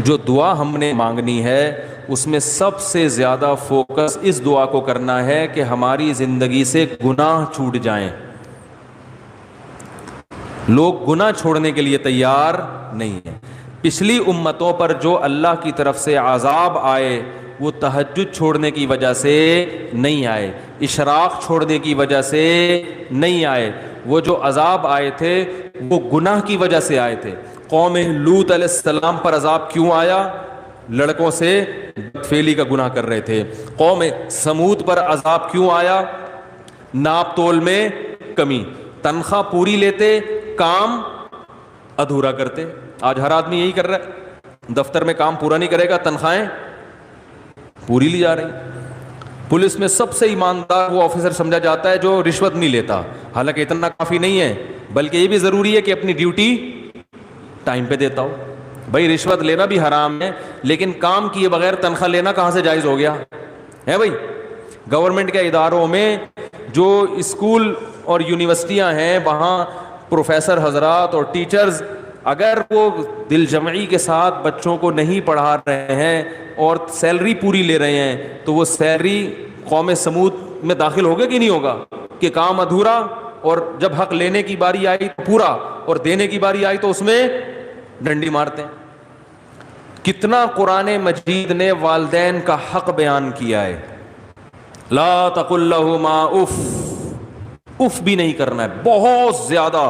جو دعا ہم نے مانگنی ہے اس میں سب سے زیادہ فوکس اس دعا کو کرنا ہے کہ ہماری زندگی سے گناہ چھوٹ جائیں. لوگ گناہ چھوڑنے کے لیے تیار نہیں ہیں. پچھلی امتوں پر جو اللہ کی طرف سے عذاب آئے وہ تہجد چھوڑنے کی وجہ سے نہیں آئے, اشراق چھوڑنے کی وجہ سے نہیں آئے. وہ جو عذاب آئے تھے وہ گناہ کی وجہ سے آئے تھے. قوم لوط علیہ السلام پر عذاب کیوں آیا؟ لڑکوں سے بدفعلی کا گناہ کر رہے تھے. قوم سمود پر عذاب کیوں آیا؟ ناپ تول میں کمی. تنخواہ پوری لیتے, کام ادھورا کرتے. آج ہر آدمی یہی کر رہا ہے, دفتر میں کام پورا نہیں کرے گا, تنخواہیں پوری لی جا رہی. پولیس میں سب سے ایماندار وہ آفیسر سمجھا جاتا ہے جو رشوت نہیں لیتا. حالانکہ اتنا کافی نہیں ہے, بلکہ یہ بھی ضروری ہے کہ اپنی ڈیوٹی ٹائم پہ دیتا ہو. بھائی رشوت لینا بھی حرام ہے, لیکن کام کیے بغیر تنخواہ لینا کہاں سے جائز ہو گیا ہے؟ بھائی گورنمنٹ کے اداروں میں جو اسکول اور یونیورسٹیاں ہیں وہاں پروفیسر حضرات اور ٹیچرز اگر وہ دل جمعی کے ساتھ بچوں کو نہیں پڑھا رہے ہیں اور سیلری پوری لے رہے ہیں تو وہ سیلری قوم سمود میں داخل ہوگا کہ نہیں ہوگا کہ کام ادھورا, اور جب حق لینے کی باری آئی تو پورا, اور دینے کی باری آئی تو اس میں ڈنڈی مارتے ہیں. کتنا قرآن مجید نے والدین کا حق بیان کیا ہے. لا تقل لہما اف, اف بھی نہیں کرنا ہے. بہت زیادہ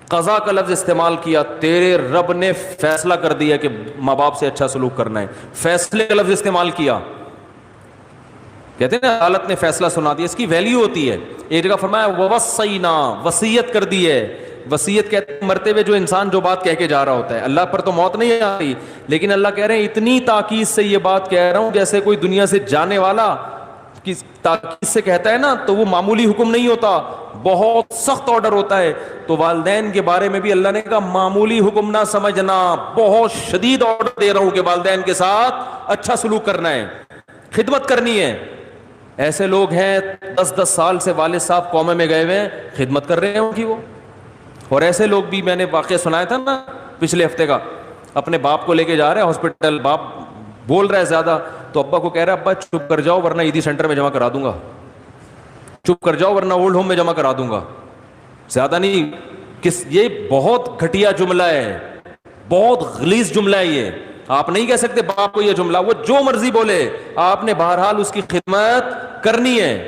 قضا کا لفظ استعمال کیا. تیرے رب نے فیصلہ کر دیا کہ ماں باپ سے اچھا سلوک کرنا ہے, فیصلے کا لفظ استعمال کیا. کہتے ہیں نا عدالت نے فیصلہ سنا دیا, اس کی ویلیو ہوتی ہے. ایک جگہ فرمایا ووصینا, وصیت کر دی ہے. وصیت کہتے ہیں مرتے ہوئے جو انسان جو بات کہہ کے جا رہا ہوتا ہے. اللہ پر تو موت نہیں آتی, لیکن اللہ کہہ رہے ہیں اتنی تاکید سے یہ بات کہہ رہا ہوں جیسے کوئی دنیا سے جانے والا تاکید سے کہتا ہے نا, تو وہ معمولی حکم نہیں ہوتا, بہت سخت آرڈر ہوتا ہے. تو والدین کے بارے میں بھی اللہ نے کہا معمولی حکم نہ سمجھنا, بہت شدید آرڈر دے رہا ہوں کہ والدین کے ساتھ اچھا سلوک کرنا ہے, خدمت کرنی ہے. ایسے لوگ ہیں 10-10 سال سے والد صاحب قومے میں گئے ہوئے ہیں, خدمت کر رہے ہیں ان کی وہ. اور ایسے لوگ بھی میں نے واقعہ سنایا تھا نا پچھلے ہفتے کا, اپنے باپ کو لے کے جا رہے ہیں ہاسپٹل, باپ بول رہا ہے زیادہ تو ابا کو کہہ رہا ہے ابا چپ کر جاؤ ورنہ عیدی سینٹر میں جمع کرا دوں گا, چپ کر جاؤ ورنہ اولڈ ہوم میں جمع کرا دوں گا. زیادہ نہیں, یہ بہت گھٹیا جملہ ہے, بہت غلیظ جملہ ہے یہ. آپ نہیں کہہ سکتے باپ کو یہ جملہ, وہ جو مرضی بولے, آپ نے بہرحال اس کی خدمت کرنی ہے,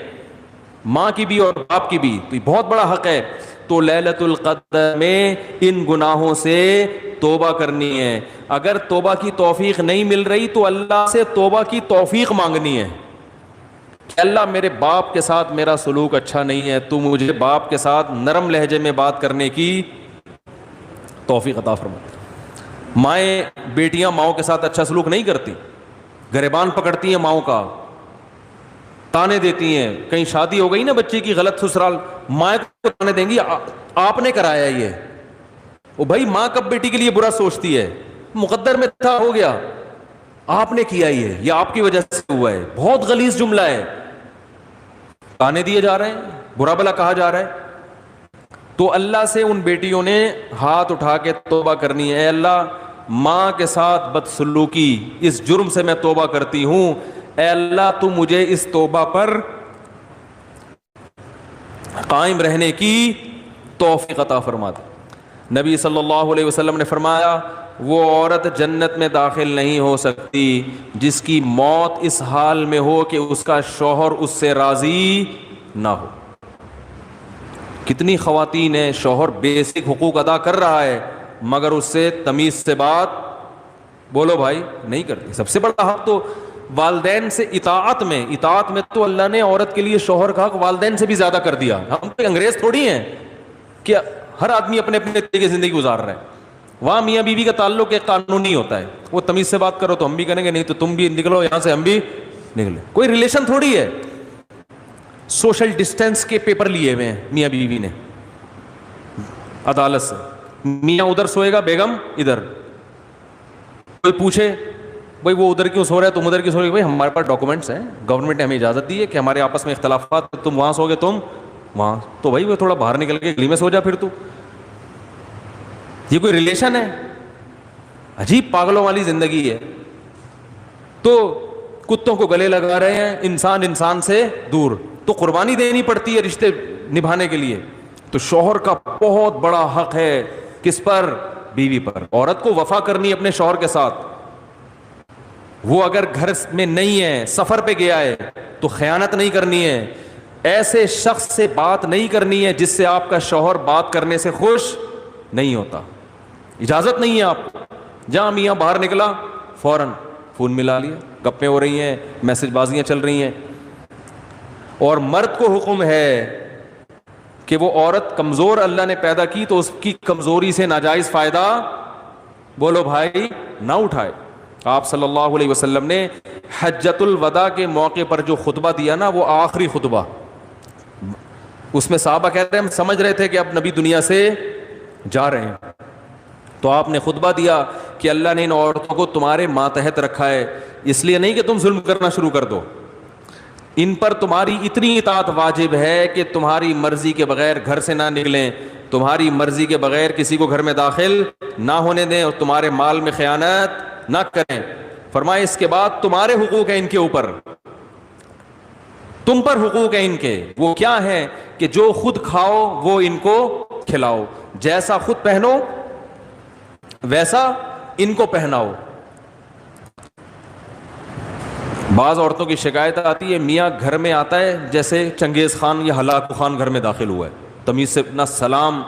ماں کی بھی اور باپ کی بھی. تو یہ بہت بڑا حق ہے. تو لیلۃ القدر میں ان گناہوں سے توبہ کرنی ہے. اگر توبہ کی توفیق نہیں مل رہی تو اللہ سے توبہ کی توفیق مانگنی ہے کہ اللہ میرے باپ کے ساتھ میرا سلوک اچھا نہیں ہے, تو مجھے باپ کے ساتھ نرم لہجے میں بات کرنے کی توفیق عطا فرما. مائیں بیٹیاں ماؤں کے ساتھ اچھا سلوک نہیں کرتی, گریبان پکڑتی ہیں ماؤں کا, تانے دیتی ہیں. کہیں شادی ہو گئی نا بچے کی غلط سسرال, ماں کو تانے دیں گی آپ نے کرایا یہ. او بھائی ماں کب بیٹی کے لیے برا سوچتی ہے؟ مقدر میں تھا, ہو گیا, آپ نے کیا یہ آپ کی وجہ سے ہوا ہے. بہت غلیظ جملہ ہے, تانے دیے جا رہے ہیں, برا بلا کہا جا رہا ہے. تو اللہ سے ان بیٹیوں نے ہاتھ اٹھا کے توبہ کرنی ہے. اے اللہ ماں کے ساتھ بدسلوکی اس جرم سے میں توبہ کرتی ہوں, اے اللہ تو مجھے اس توبہ پر قائم رہنے کی توفیق عطا فرما دے. نبی صلی اللہ علیہ وسلم نے فرمایا وہ عورت جنت میں داخل نہیں ہو سکتی جس کی موت اس حال میں ہو کہ اس کا شوہر اس سے راضی نہ ہو. کتنی خواتین ہیں, شوہر بیسک حقوق ادا کر رہا ہے مگر اس سے تمیز سے بات بولو بھائی نہیں کرتی. سب سے بڑا حق تو والدین سے اطاعت میں تو اللہ نے عورت کے لیے شوہر کا حق والدین سے بھی زیادہ کر دیا. ہم تو انگریز تھوڑی ہیں کہ ہر آدمی اپنے اپنے طریقے کی زندگی گزار رہا ہے. وہاں میاں بیوی کا تعلق ایک قانونی ہوتا ہے, وہ تمیز سے بات کرو تو ہم بھی کریں گے, نہیں تو تم بھی نکلو یہاں سے, ہم بھی نکلے. کوئی ریلیشن تھوڑی ہے. سوشل ڈسٹینس کے پیپر لیے ہوئے ہیں میاں بیوی نے عدالت سے, میاں ادھر سوئے گا بیگم ادھر. کوئی پوچھے بھائی وہ ادھر کیوں سو رہا ہے تم ادھر کیوں سو رہے, بھائی ہمارے پاس ڈاکومنٹس ہیں, گورنمنٹ نے ہمیں اجازت دی ہے کہ ہمارے آپس میں اختلافات, تم وہاں سو گے تم وہاں, تو بھائی وہ تھوڑا باہر نکل کے گلی میں سو جا پھر تو. یہ کوئی ریلیشن ہے؟ عجیب پاگلوں والی زندگی ہے. تو کتوں کو گلے لگا رہے ہیں, انسان انسان سے دور. تو قربانی دینی پڑتی ہے رشتے نبھانے کے لیے. تو شوہر کا بہت بڑا حق ہے کس پر؟ بیوی پر. عورت کو وفا کرنی ہے اپنے شوہر کے ساتھ. وہ اگر گھر میں نہیں ہے, سفر پہ گیا ہے, تو خیانت نہیں کرنی ہے. ایسے شخص سے بات نہیں کرنی ہے جس سے آپ کا شوہر بات کرنے سے خوش نہیں ہوتا. اجازت نہیں ہے آپ کو. جہاں میاں باہر نکلا فوراً فون ملا لیا, گپیں ہو رہی ہیں, میسج بازیاں چل رہی ہیں. اور مرد کو حکم ہے کہ وہ عورت کمزور اللہ نے پیدا کی تو اس کی کمزوری سے ناجائز فائدہ, بولو بھائی, نہ اٹھائے. آپ صلی اللہ علیہ وسلم نے حجۃ الوداع کے موقع پر جو خطبہ دیا نا, وہ آخری خطبہ, اس میں صحابہ کہتے ہیں ہم سمجھ رہے تھے کہ اب نبی دنیا سے جا رہے ہیں. تو آپ نے خطبہ دیا کہ اللہ نے ان عورتوں کو تمہارے ماتحت رکھا ہے, اس لیے نہیں کہ تم ظلم کرنا شروع کر دو, ان پر تمہاری اتنی اطاعت واجب ہے کہ تمہاری مرضی کے بغیر گھر سے نہ نکلیں, تمہاری مرضی کے بغیر کسی کو گھر میں داخل نہ ہونے دیں, اور تمہارے مال میں خیانت نہ کریں. فرمائے اس کے بعد تمہارے حقوق ہیں ان کے اوپر, تم پر حقوق ہیں ان کے. وہ کیا ہے کہ جو خود کھاؤ وہ ان کو کھلاؤ, جیسا خود پہنو ویسا ان کو پہناؤ. بعض عورتوں کی شکایت آتی ہے میاں گھر میں آتا ہے جیسے چنگیز خان یا ہلاکو خان گھر میں داخل ہوا ہے, تمیز سے نہ سلام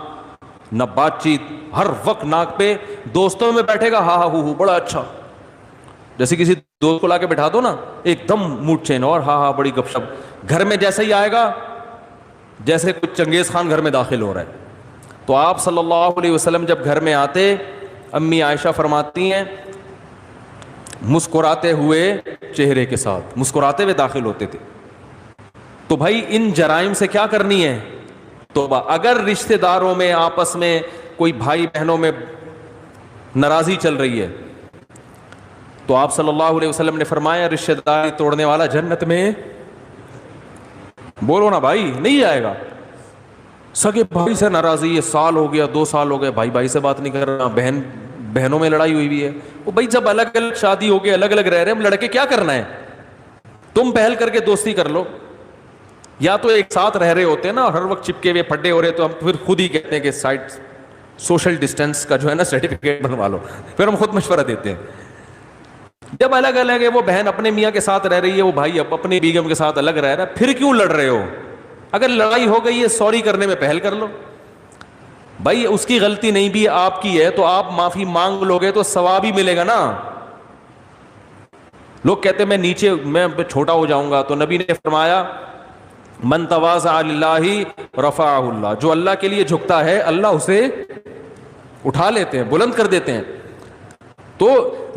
نہ بات چیت, ہر وقت ناک پہ. دوستوں میں بیٹھے گا ہاں ہاں ہو بڑا اچھا, جیسے کسی دوست کو لا کے بٹھا دو نا ایک دم موڈ چین, اور ہاں ہاں بڑی گپ شپ. گھر میں جیسے ہی آئے گا جیسے کچھ چنگیز خان گھر میں داخل ہو رہا ہے. تو آپ صلی اللہ علیہ وسلم جب گھر میں آتے, امی عائشہ فرماتی ہیں مسکراتے ہوئے چہرے کے ساتھ, مسکراتے ہوئے داخل ہوتے تھے. تو بھائی ان جرائم سے کیا کرنی ہے توبہ. اگر رشتہ داروں میں آپس میں کوئی بھائی بہنوں میں ناراضی چل رہی ہے تو آپ صلی اللہ علیہ وسلم نے فرمایا رشتہ داری توڑنے والا جنت میں, بولو نا بھائی, نہیں جائے گا. سگے بھائی سے ناراضی ہے, سال ہو گیا 2 سال ہو گئے بھائی بھائی سے بات نہیں کر رہا, بہنوں میں لڑائی ہوئی ہے. وہ بھائی جب الگ الگ شادی ہو گئی, الگ الگ رہ رہے ہیں, ہم لڑکے کیا کرنا ہے, تم پہل کر کے دوستی کر لو. یا تو ایک ساتھ رہ رہے ہوتے ہیں نا اور ہر وقت چپکے ہوئے پھڈے ہو رہے, تو ہم پھر خود ہی کہتے ہیں کہ سائڈ سوشل ڈسٹینس کا جو ہے نا سرٹیفکیٹ بنوا لو, پھر ہم خود مشورہ دیتے ہیں. جب الگ الگ ہے, وہ بہن اپنے میاں کے ساتھ رہ رہی ہے, وہ بھائی اپنی بیگم کے ساتھ الگ رہ رہا ہے, پھر کیوں لڑ رہے ہو؟ اگر لڑائی ہو گئی ہے سوری کرنے میں پہل کر لو. بھائی اس کی غلطی نہیں بھی آپ کی ہے تو آپ معافی مانگ لو گے تو ثواب ہی ملے گا نا. لوگ کہتے ہیں میں چھوٹا ہو جاؤں گا, تو نبی نے فرمایا من تواضع للہ رفعہ اللہ, جو اللہ کے لیے جھکتا ہے اللہ اسے اٹھا لیتے ہیں, بلند کر دیتے ہیں. تو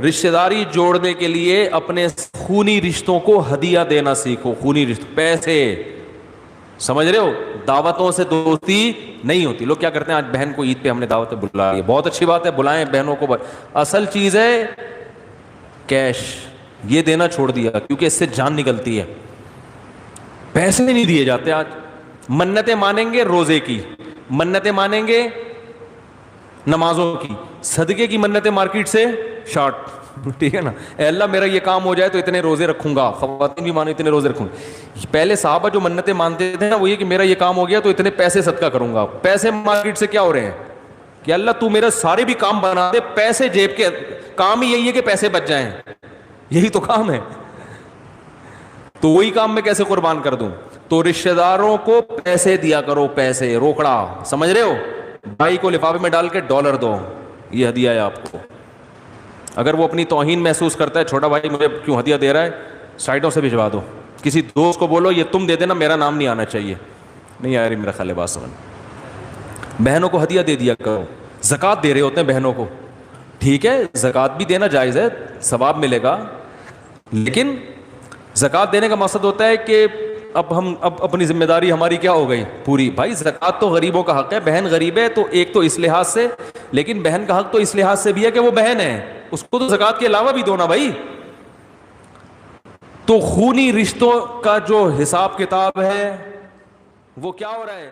رشتہ داری جوڑنے کے لیے اپنے خونی رشتوں کو ہدیہ دینا سیکھو. خونی رشتوں, پیسے, سمجھ رہے ہو, دعوتوں سے دوستی نہیں ہوتی. لوگ کیا کرتے ہیں, آج بہن کو عید پہ ہم نے دعوت بلا لی, بہت اچھی بات ہے, بلائیں بہنوں کو, اصل چیز ہے کیش. یہ دینا چھوڑ دیا کیونکہ اس سے جان نکلتی ہے. پیسے نہیں دیے جاتے آج. منتیں مانیں گے روزے کی, منتیں مانیں گے نمازوں کی, صدقے کی منتیں مارکیٹ سے شارٹ. ٹھیک ہے نا, اے اللہ میرا یہ کام ہو جائے تو اتنے روزے رکھوں گا, خواتین بھی مانو اتنے روزے رکھوں گا. پہلے صحابہ جو منتیں مانتے تھے نا وہ یہ کہ میرا یہ کام ہو گیا تو اتنے پیسے صدقہ کروں گا. پیسے مارکیٹ سے کیا ہو رہے ہیں کہ اللہ تو میرا سارے بھی کام بنا دے, پیسے جیب کے, کام ہی یہی ہے کہ پیسے بچ جائیں, یہی تو کام ہے. تو وہی کام میں کیسے قربان کر دوں. تو رشتہ داروں کو پیسے دیا کرو, پیسے, روکڑا, سمجھ رہے ہو. بھائی کو لفافے میں ڈال کے $1 دو, یہ ہدیہ ہے آپ کو. اگر وہ اپنی توہین محسوس کرتا ہے, چھوٹا بھائی مجھے کیوں ہدیہ دے رہا ہے, سائڈوں سے بھجوا دو. کسی دوست کو بولو یہ تم دے دینا, میرا نام نہیں آنا چاہیے. نہیں آ رہی میرا خیال ہے بات سمجھ. بہنوں کو ہدیہ دے دیا کرو. زکوٰۃ دے رہے ہوتے ہیں بہنوں کو, ٹھیک ہے, زکوٰۃ بھی دینا جائز ہے, ثواب ملے گا, لیکن زکوٰۃ دینے کا مقصد ہوتا ہے کہ اب اپنی ذمہ داری ہماری کیا ہو گئی پوری. بھائی زکوٰۃ تو غریبوں کا حق ہے, بہن غریب ہے تو ایک تو اس لحاظ سے, لیکن بہن کا حق تو اس لحاظ سے بھی ہے کہ وہ بہن ہے, اس کو تو زکوٰۃ کے علاوہ بھی دو نا بھائی. تو خونی رشتوں کا جو حساب کتاب ہے وہ کیا ہو رہا ہے,